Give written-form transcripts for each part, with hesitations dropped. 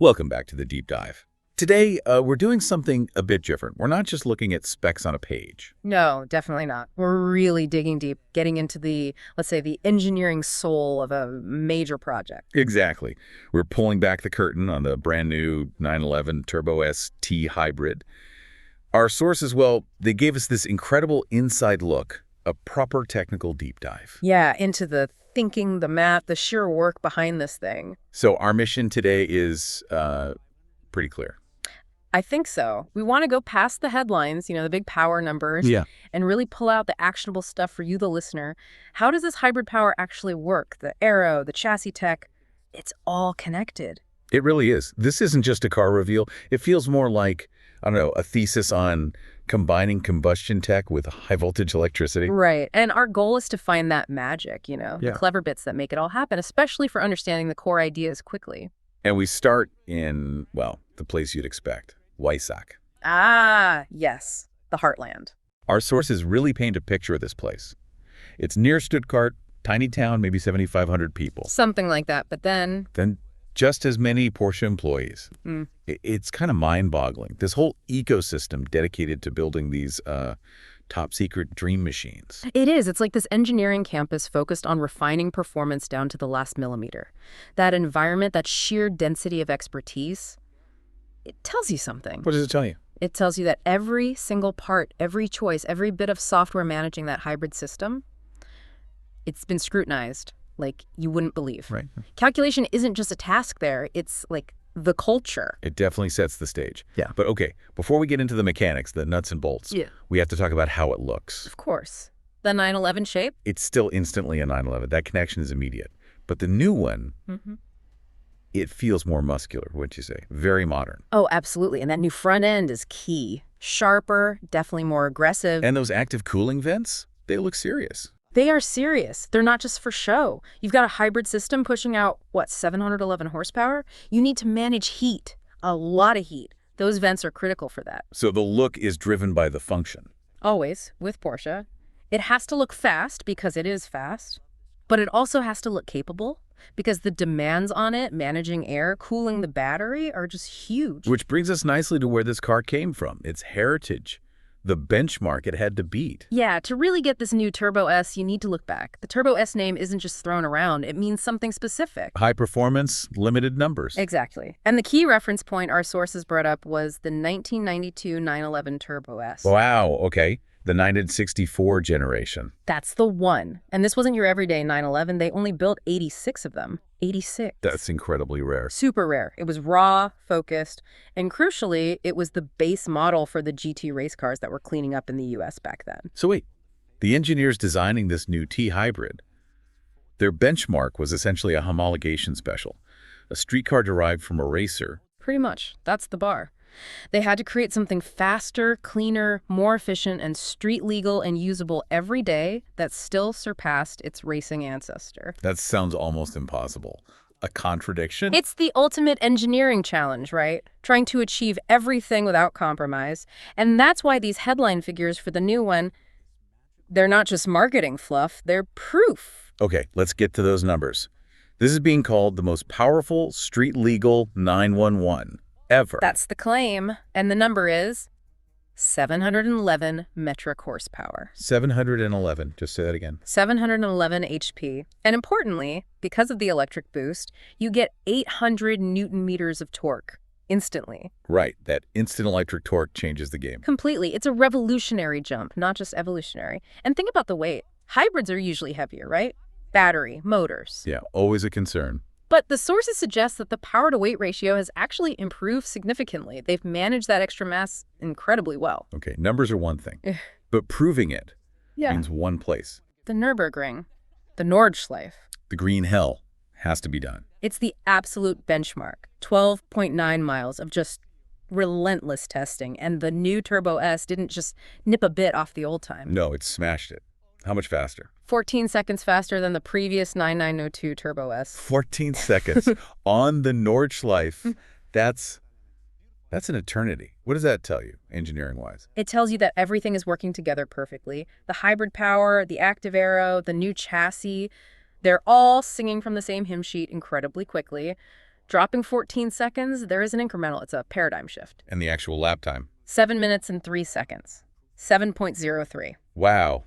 Welcome back to the deep dive. Today, we're doing something a bit different. We're not just looking at specs on a page. No, definitely not. We're really digging deep, getting into the, let's say, the engineering soul of a major project. Exactly. We're pulling back the curtain on the brand new 911 Turbo S T Hybrid. Our sources, well, they gave us this incredible inside look, a proper technical deep dive. Yeah, into the thinking, the math, the sheer work behind this thing. So our mission today is pretty clear. I think so. We want to go past the headlines, the big power numbers, and really pull out the actionable stuff for you, the listener. How does this hybrid power actually work? The aero, the chassis tech, it's all connected. It really is. This isn't just a car reveal. It feels more like, I don't know, a thesis on combining combustion tech with high-voltage electricity. Right. And our goal is to find that magic, the clever bits that make it all happen, especially for understanding the core ideas quickly. And we start in, well, the place you'd expect, Weissach. Ah, yes, the heartland. Our sources really paint a picture of this place. It's near Stuttgart, tiny town, maybe 7,500 people. Something like that, but then Just as many Porsche employees. It's kind of mind-boggling. This whole ecosystem dedicated to building these top-secret dream machines. It is. It's like this engineering campus focused on refining performance down to the last millimeter. That environment, that sheer density of expertise, it tells you something. What does it tell you? It tells you that every single part, every choice, every bit of software managing that hybrid system, it's been scrutinized like you wouldn't believe. Right. Calculation isn't just a task there. It's like the culture. It definitely sets the stage. Yeah. But okay, before we get into the mechanics, the nuts and bolts, we have to talk about how it looks. Of course. The 911 shape? It's still instantly a 911. That connection is immediate. But the new one, it feels more muscular, wouldn't you say? Very modern. Oh, absolutely. And that new front end is key. Sharper, definitely more aggressive. And those active cooling vents, they look serious. They are serious. They're not just for show. You've got a hybrid system pushing out, 711 horsepower? You need to manage heat, a lot of heat. Those vents are critical for that. So the look is driven by the function. Always, with Porsche. It has to look fast because it is fast, but it also has to look capable because the demands on it, managing air, cooling the battery, are just huge. Which brings us nicely to where this car came from, its heritage. The benchmark it had to beat. Yeah, to really get this new Turbo S, you need to look back. The Turbo S name isn't just thrown around. It means something specific. High performance, limited numbers. Exactly. And the key reference point our sources brought up was the 1992 911 Turbo S. Wow, okay. The 1964 generation. That's the one. And this wasn't your everyday 911. They only built 86 of them. 86. That's incredibly rare. Super rare. It was raw, focused, and crucially, it was the base model for the GT race cars that were cleaning up in the US back then. So wait, the engineers designing this new T-Hybrid, their benchmark was essentially a homologation special, a street car derived from a racer. Pretty much. That's the bar. They had to create something faster, cleaner, more efficient, and street legal and usable every day that still surpassed its racing ancestor. That sounds almost impossible. A contradiction? It's the ultimate engineering challenge, right? Trying to achieve everything without compromise. And that's why these headline figures for the new one, they're not just marketing fluff, they're proof. Okay, let's get to those numbers. This is being called the most powerful street legal 911. Ever. That's the claim. And the number is 711 metric horsepower. 711. Just say that again. 711 HP. And importantly, because of the electric boost, you get 800 Newton meters of torque instantly. Right. That instant electric torque changes the game. Completely. It's a revolutionary jump, not just evolutionary. And think about the weight. Hybrids are usually heavier, right? Battery, motors. Yeah, always a concern. But the sources suggest that the power-to-weight ratio has actually improved significantly. They've managed that extra mass incredibly well. Okay, numbers are one thing, but proving it means one place. The Nürburgring, the Nordschleife. The green hell has to be done. It's the absolute benchmark, 12.9 miles of just relentless testing. And the new Turbo S didn't just nip a bit off the old time. No, it smashed it. How much faster? 14 seconds faster than the previous 9902 Turbo S. 14 seconds on the Nordschleife. That's an eternity. What does that tell you, engineering-wise? It tells you that everything is working together perfectly. The hybrid power, the active aero, the new chassis, they're all singing from the same hymn sheet incredibly quickly. Dropping 14 seconds, there is an incremental. It's a paradigm shift. And the actual lap time? 7 minutes and 3 seconds. 7.03. Wow.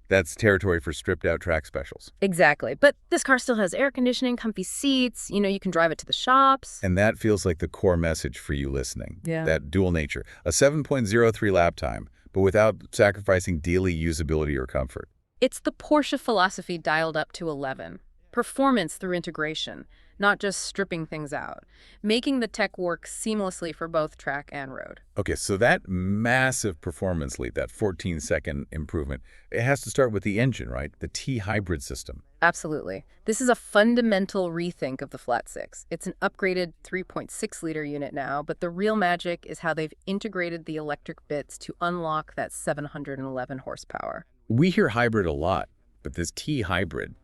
That's territory for stripped-out track specials. Exactly. But this car still has air conditioning, comfy seats. You can drive it to the shops. And that feels like the core message for you listening. Yeah. That dual nature. A 7.03 lap time, but without sacrificing daily usability or comfort. It's the Porsche philosophy dialed up to 11. Performance through integration, not just stripping things out. Making the tech work seamlessly for both track and road. Okay, so that massive performance leap, that 14-second improvement, it has to start with the engine, right? The T-hybrid system. Absolutely. This is a fundamental rethink of the Flat Six. It's an upgraded 3.6-liter unit now, but the real magic is how they've integrated the electric bits to unlock that 711 horsepower. We hear hybrid a lot, but this T-hybrid,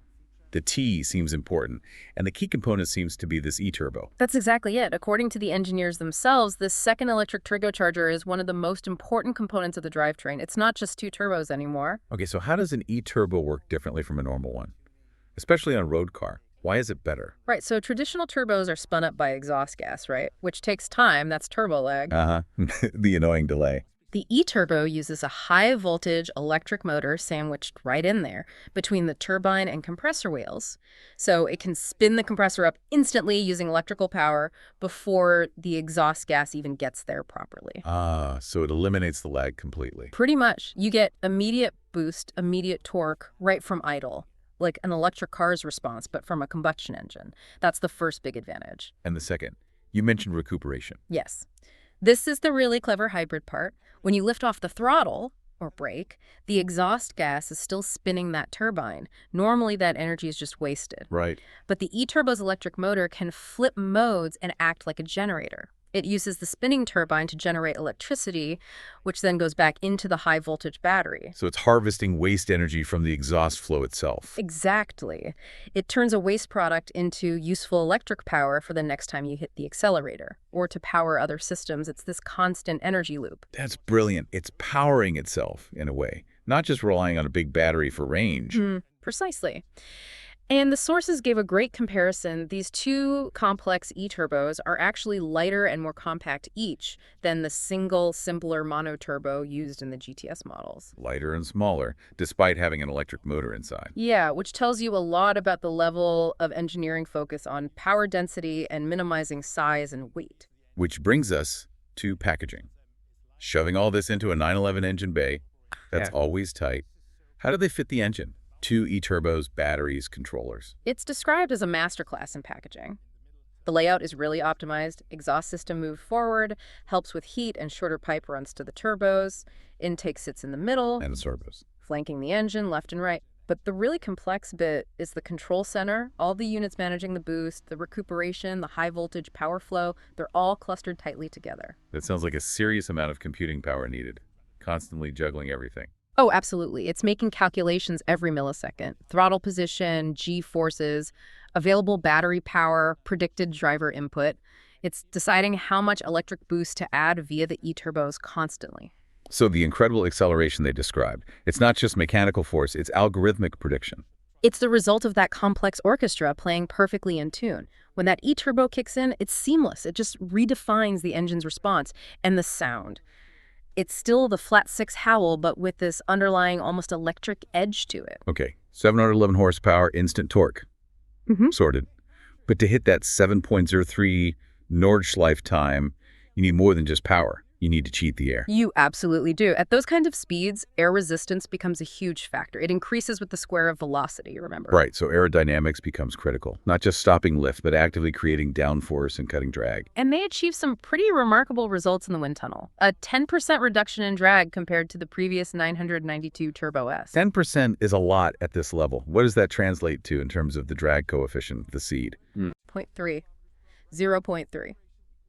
the T seems important, and the key component seems to be this e-turbo. That's exactly it. According to the engineers themselves, this second electric turbocharger is one of the most important components of the drivetrain. It's not just two turbos anymore. Okay, so how does an e-turbo work differently from a normal one? Especially on a road car. Why is it better? Right, so traditional turbos are spun up by exhaust gas, right? Which takes time. That's turbo lag. Uh-huh. The annoying delay. The e-turbo uses a high-voltage electric motor sandwiched right in there between the turbine and compressor wheels. So it can spin the compressor up instantly using electrical power before the exhaust gas even gets there properly. Ah, so it eliminates the lag completely. Pretty much. You get immediate boost, immediate torque right from idle, like an electric car's response, but from a combustion engine. That's the first big advantage. And the second, you mentioned recuperation. Yes. This is the really clever hybrid part. When you lift off the throttle, or brake, the exhaust gas is still spinning that turbine. Normally, that energy is just wasted. Right. But the e-turbo's electric motor can flip modes and act like a generator. It uses the spinning turbine to generate electricity, which then goes back into the high-voltage battery. So it's harvesting waste energy from the exhaust flow itself. Exactly. It turns a waste product into useful electric power for the next time you hit the accelerator, or to power other systems. It's this constant energy loop. That's brilliant. It's powering itself, in a way, not just relying on a big battery for range. Precisely. And the sources gave a great comparison. These two complex e-turbos are actually lighter and more compact each than the single, simpler monoturbo used in the GTS models. Lighter and smaller, despite having an electric motor inside. Yeah, which tells you a lot about the level of engineering focus on power density and minimizing size and weight. Which brings us to packaging. Shoving all this into a 911 engine bay, that's always tight. How do they fit the engine? 2 e-turbos, batteries, controllers. It's described as a masterclass in packaging. The layout is really optimized. Exhaust system moved forward, helps with heat, and shorter pipe runs to the turbos. Intake sits in the middle, And the turbos. flanking the engine left and right. But the really complex bit is the control center. All the units managing the boost, the recuperation, the high voltage power flow, they're all clustered tightly together. That sounds like a serious amount of computing power needed. Constantly juggling everything. Oh, absolutely. It's making calculations every millisecond. Throttle position, G-forces, available battery power, predicted driver input. It's deciding how much electric boost to add via the e-turbos constantly. So the incredible acceleration they described, it's not just mechanical force, it's algorithmic prediction. It's the result of that complex orchestra playing perfectly in tune. When that e-turbo kicks in, it's seamless. It just redefines the engine's response and the sound. It's still the flat six howl, but with this underlying almost electric edge to it. Okay, 711 horsepower, instant torque. Sorted. But to hit that 7.03 Nordschleife time, you need more than just power. You need to cheat the air. You absolutely do. At those kinds of speeds, air resistance becomes a huge factor. It increases with the square of velocity, remember? Right, so aerodynamics becomes critical. Not just stopping lift, but actively creating downforce and cutting drag. And they achieved some pretty remarkable results in the wind tunnel. A 10% reduction in drag compared to the previous 992 Turbo S. 10% is a lot at this level. What does that translate to in terms of the drag coefficient, the seed? 0.3. 0.3.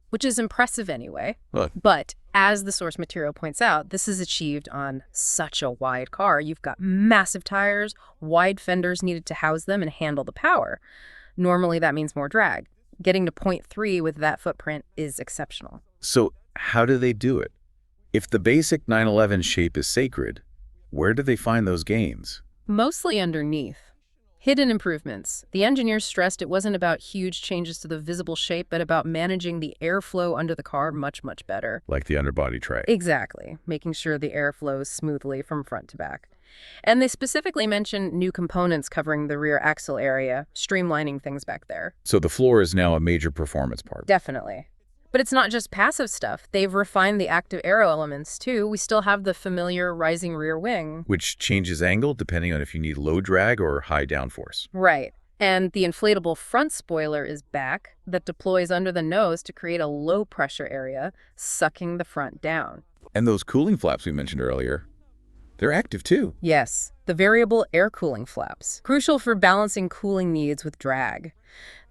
Which is impressive anyway. Look. But as the source material points out, this is achieved on such a wide car. You've got massive tires, wide fenders needed to house them and handle the power. Normally, that means more drag. Getting to 0.3 with that footprint is exceptional. So how do they do it? If the basic 911 shape is sacred, where do they find those gains? Mostly underneath. Hidden improvements. The engineers stressed it wasn't about huge changes to the visible shape, but about managing the airflow under the car much, much better. Like the underbody tray. Exactly, making sure the air flows smoothly from front to back. And they specifically mentioned new components covering the rear axle area, streamlining things back there. So the floor is now a major performance part. Definitely. But it's not just passive stuff. They've refined the active aero elements, too. We still have the familiar rising rear wing. Which changes angle depending on if you need low drag or high downforce. Right. And the inflatable front spoiler is back that deploys under the nose to create a low-pressure area, sucking the front down. And those cooling flaps we mentioned earlier, they're active, too. Yes, the variable air cooling flaps. Crucial for balancing cooling needs with drag.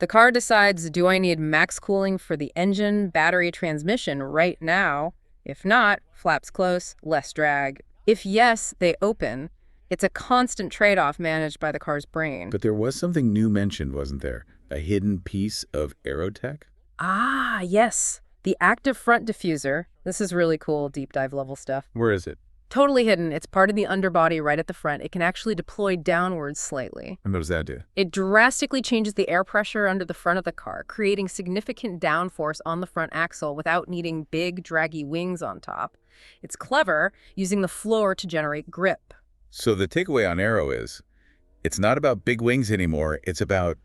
The car decides, do I need max cooling for the engine, battery, transmission right now? If not, flaps close, less drag. If yes, they open. It's a constant trade-off managed by the car's brain. But there was something new mentioned, wasn't there? A hidden piece of aerotech? Ah, yes. The active front diffuser. This is really cool, deep dive level stuff. Where is it? Totally hidden. It's part of the underbody right at the front. It can actually deploy downwards slightly. And what does that do? It drastically changes the air pressure under the front of the car, creating significant downforce on the front axle without needing big, draggy wings on top. It's clever, using the floor to generate grip. So the takeaway on aero is, it's not about big wings anymore. It's about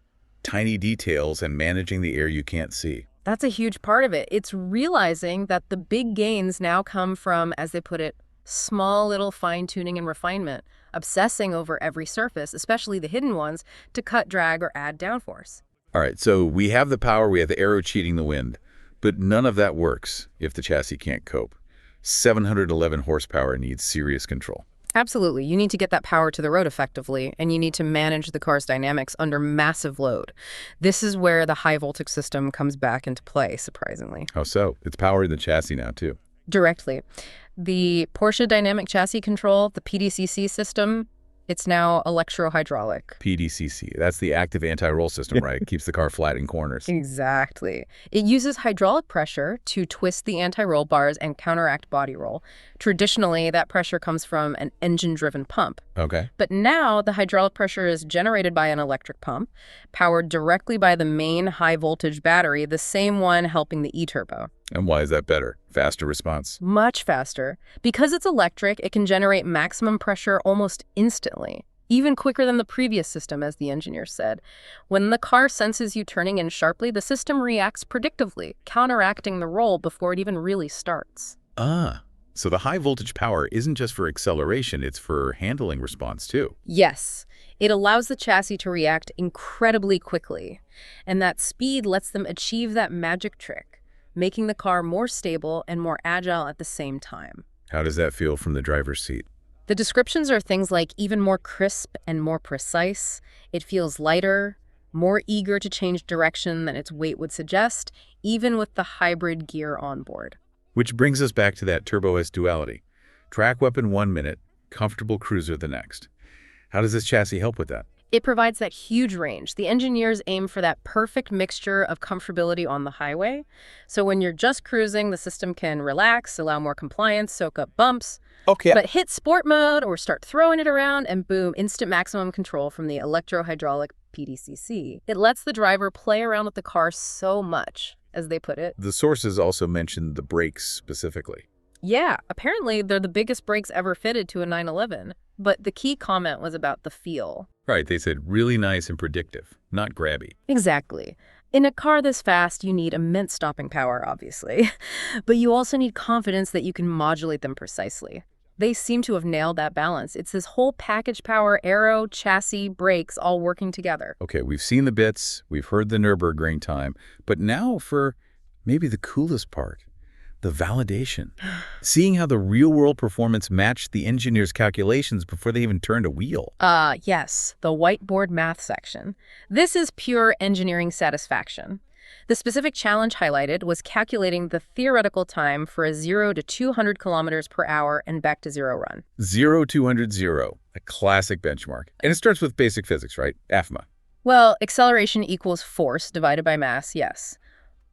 tiny details and managing the air you can't see. That's a huge part of it. It's realizing that the big gains now come from, as they put it, small little fine-tuning and refinement, obsessing over every surface, especially the hidden ones, to cut drag or add downforce. All right, so we have the power, we have the aero cheating the wind, but none of that works if the chassis can't cope. 711 horsepower needs serious control. Absolutely. You need to get that power to the road effectively, and you need to manage the car's dynamics under massive load. This is where the high-voltage system comes back into play, surprisingly. How so? It's powering the chassis now, too. Directly. The Porsche Dynamic Chassis Control, the PDCC system, it's now electro-hydraulic. PDCC, that's the active anti-roll system, right? Keeps the car flat in corners. Exactly. It uses hydraulic pressure to twist the anti-roll bars and counteract body roll. Traditionally, that pressure comes from an engine-driven pump. Okay. But now the hydraulic pressure is generated by an electric pump, powered directly by the main high-voltage battery, the same one helping the e-turbo. And why is that better? Faster response? Much faster. Because it's electric, it can generate maximum pressure almost instantly, even quicker than the previous system, as the engineer said. When the car senses you turning in sharply, the system reacts predictively, counteracting the roll before it even really starts. Ah, so the high voltage power isn't just for acceleration, it's for handling response too. Yes. It allows the chassis to react incredibly quickly, and that speed lets them achieve that magic trick, making the car more stable and more agile at the same time. How does that feel from the driver's seat? The descriptions are things like even more crisp and more precise. It feels lighter, more eager to change direction than its weight would suggest, even with the hybrid gear on board. Which brings us back to that Turbo S duality. Track weapon 1 minute, comfortable cruiser the next. How does this chassis help with that? It provides that huge range. The engineers aim for that perfect mixture of comfortability on the highway. So when you're just cruising, the system can relax, allow more compliance, soak up bumps. Okay. But hit sport mode or start throwing it around and boom, instant maximum control from the electro-hydraulic PDCC. It lets the driver play around with the car so much, as they put it. The sources also mentioned the brakes specifically. Yeah, apparently they're the biggest brakes ever fitted to a 911. But the key comment was about the feel. Right, they said really nice and predictive, not grabby. Exactly. In a car this fast, you need immense stopping power, obviously. But you also need confidence that you can modulate them precisely. They seem to have nailed that balance. It's this whole package power, aero, chassis, brakes, all working together. Okay, we've seen the bits, we've heard the Nürburgring time, but now for maybe the coolest part. The validation. Seeing how the real-world performance matched the engineer's calculations before they even turned a wheel. Yes, the whiteboard math section. This is pure engineering satisfaction. The specific challenge highlighted was calculating the theoretical time for a 0 to 200 kilometers per hour and back to zero run. 0, 200, 0, a classic benchmark. And it starts with basic physics, right? AFMA. Well, acceleration equals force divided by mass, yes.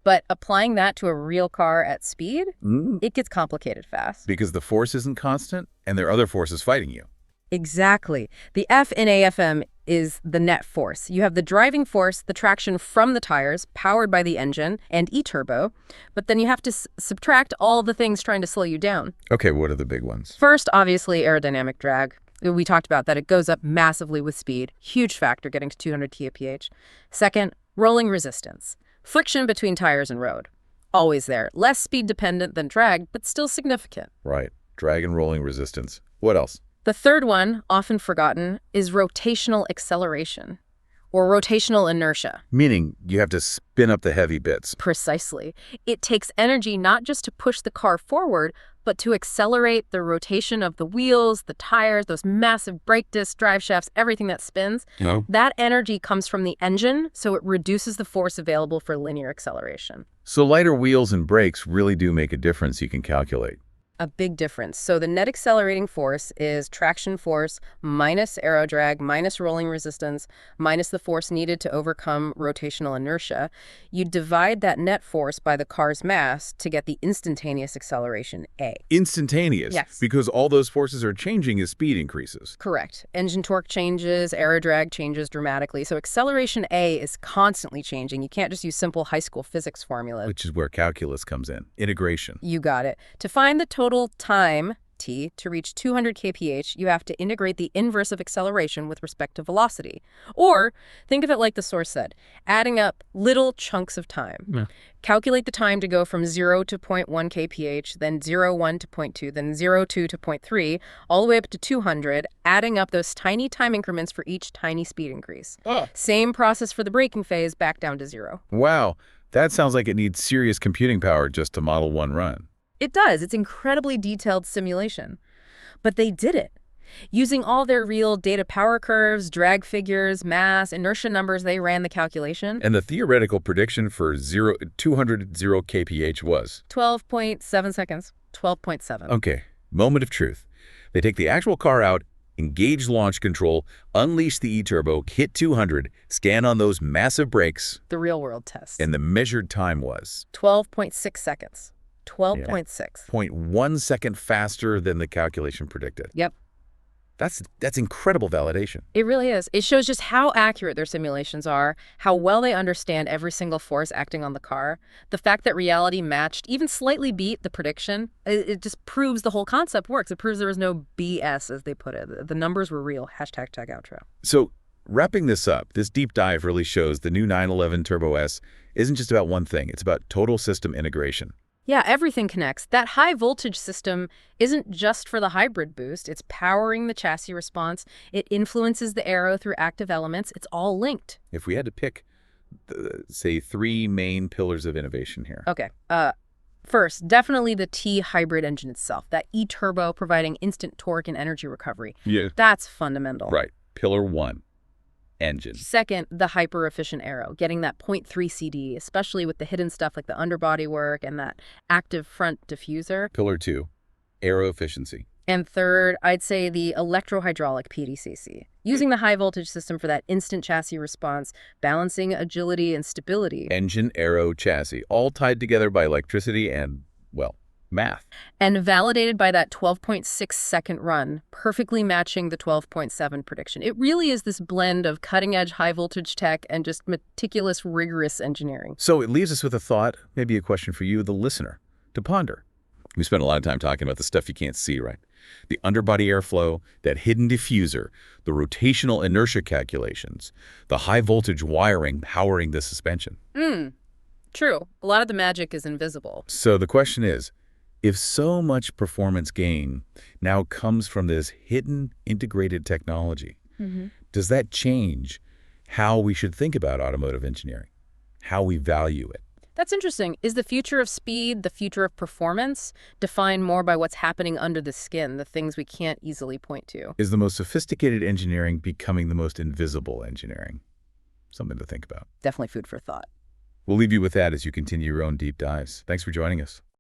But applying that to a real car at speed, it gets complicated fast. Because the force isn't constant, and there are other forces fighting you. Exactly. The F in AFM is the net force. You have the driving force, the traction from the tires, powered by the engine and e-turbo, but then you have to subtract all the things trying to slow you down. Okay, what are the big ones? First, obviously, aerodynamic drag. We talked about that. It goes up massively with speed. Huge factor, getting to 200 kph. Second, rolling resistance. Friction between tires and road. Always there. Less speed dependent than drag, but still significant. Right. Drag and rolling resistance. What else? The third one, often forgotten, is rotational acceleration, or rotational inertia. Meaning you have to spin up the heavy bits. Precisely. It takes energy not just to push the car forward, but to accelerate the rotation of the wheels, the tires, those massive brake discs, drive shafts, everything that spins. Oh. That energy comes from the engine, so it reduces the force available for linear acceleration. So lighter wheels and brakes really do make a difference you can calculate. A big difference. So the net accelerating force is traction force minus aero drag minus rolling resistance minus the force needed to overcome rotational inertia. You divide that net force by the car's mass to get the instantaneous acceleration, A. Instantaneous? Yes. Because all those forces are changing as speed increases. Correct. Engine torque changes, aero drag changes dramatically. So acceleration A is constantly changing. You can't just use simple high school physics formula. Which is where calculus comes in. Integration. You got it. To find the total time, t, to reach 200 kph, you have to integrate the inverse of acceleration with respect to velocity. Or think of it like the source said, adding up little chunks of time. Yeah. Calculate the time to go from 0 to 0.1 kph, then 0.1 to 0.2, then 0.2 to 0.3, all the way up to 200, adding up those tiny time increments for each tiny speed increase. Same process for the braking phase, back down to 0. Wow, that sounds like it needs serious computing power just to model one run. It does. It's incredibly detailed simulation. But they did it. Using all their real data power curves, drag figures, mass, inertia numbers, they ran the calculation. And the theoretical prediction for 200 kph was? 12.7 seconds. 12.7. Okay, moment of truth. They take the actual car out, engage launch control, unleash the e-turbo, hit 200, scan on those massive brakes. The real-world test. And the measured time was? 12.6 seconds. 12.6. 0.1 second faster than the calculation predicted. Yep. That's incredible validation. It really is. It shows just how accurate their simulations are, how well they understand every single force acting on the car. The fact that reality matched, even slightly beat the prediction, it just proves the whole concept works. It proves there was no BS, as they put it. The numbers were real. Hashtag tag outro. So wrapping this up, this deep dive really shows the new 911 Turbo S isn't just about one thing. It's about total system integration. Yeah, everything connects. That high voltage system isn't just for the hybrid boost. It's powering the chassis response. It influences the aero through active elements. It's all linked. If we had to pick, say, 3 main pillars of innovation here. Okay. First, definitely the T hybrid engine itself. That e-turbo providing instant torque and energy recovery. Yeah. That's fundamental. Right. Pillar 1. Engine. Second, the hyper-efficient aero, getting that 0.3 CD, especially with the hidden stuff like the underbody work and that active front diffuser. Pillar 2, aero efficiency. And third, I'd say the electrohydraulic PDCC, using the high-voltage system for that instant chassis response, balancing agility and stability. Engine, aero, chassis, all tied together by electricity and, well, math. And validated by that 12.6-second run, perfectly matching the 12.7 prediction. It really is this blend of cutting-edge high-voltage tech and just meticulous, rigorous engineering. So it leaves us with a thought, maybe a question for you, the listener, to ponder. We spent a lot of time talking about the stuff you can't see, right? The underbody airflow, that hidden diffuser, the rotational inertia calculations, the high-voltage wiring powering the suspension. True. A lot of the magic is invisible. So the question is, if so much performance gain now comes from this hidden integrated technology, does that change how we should think about automotive engineering, how we value it? That's interesting. Is the future of speed, the future of performance, defined more by what's happening under the skin, the things we can't easily point to? Is the most sophisticated engineering becoming the most invisible engineering? Something to think about. Definitely food for thought. We'll leave you with that as you continue your own deep dives. Thanks for joining us.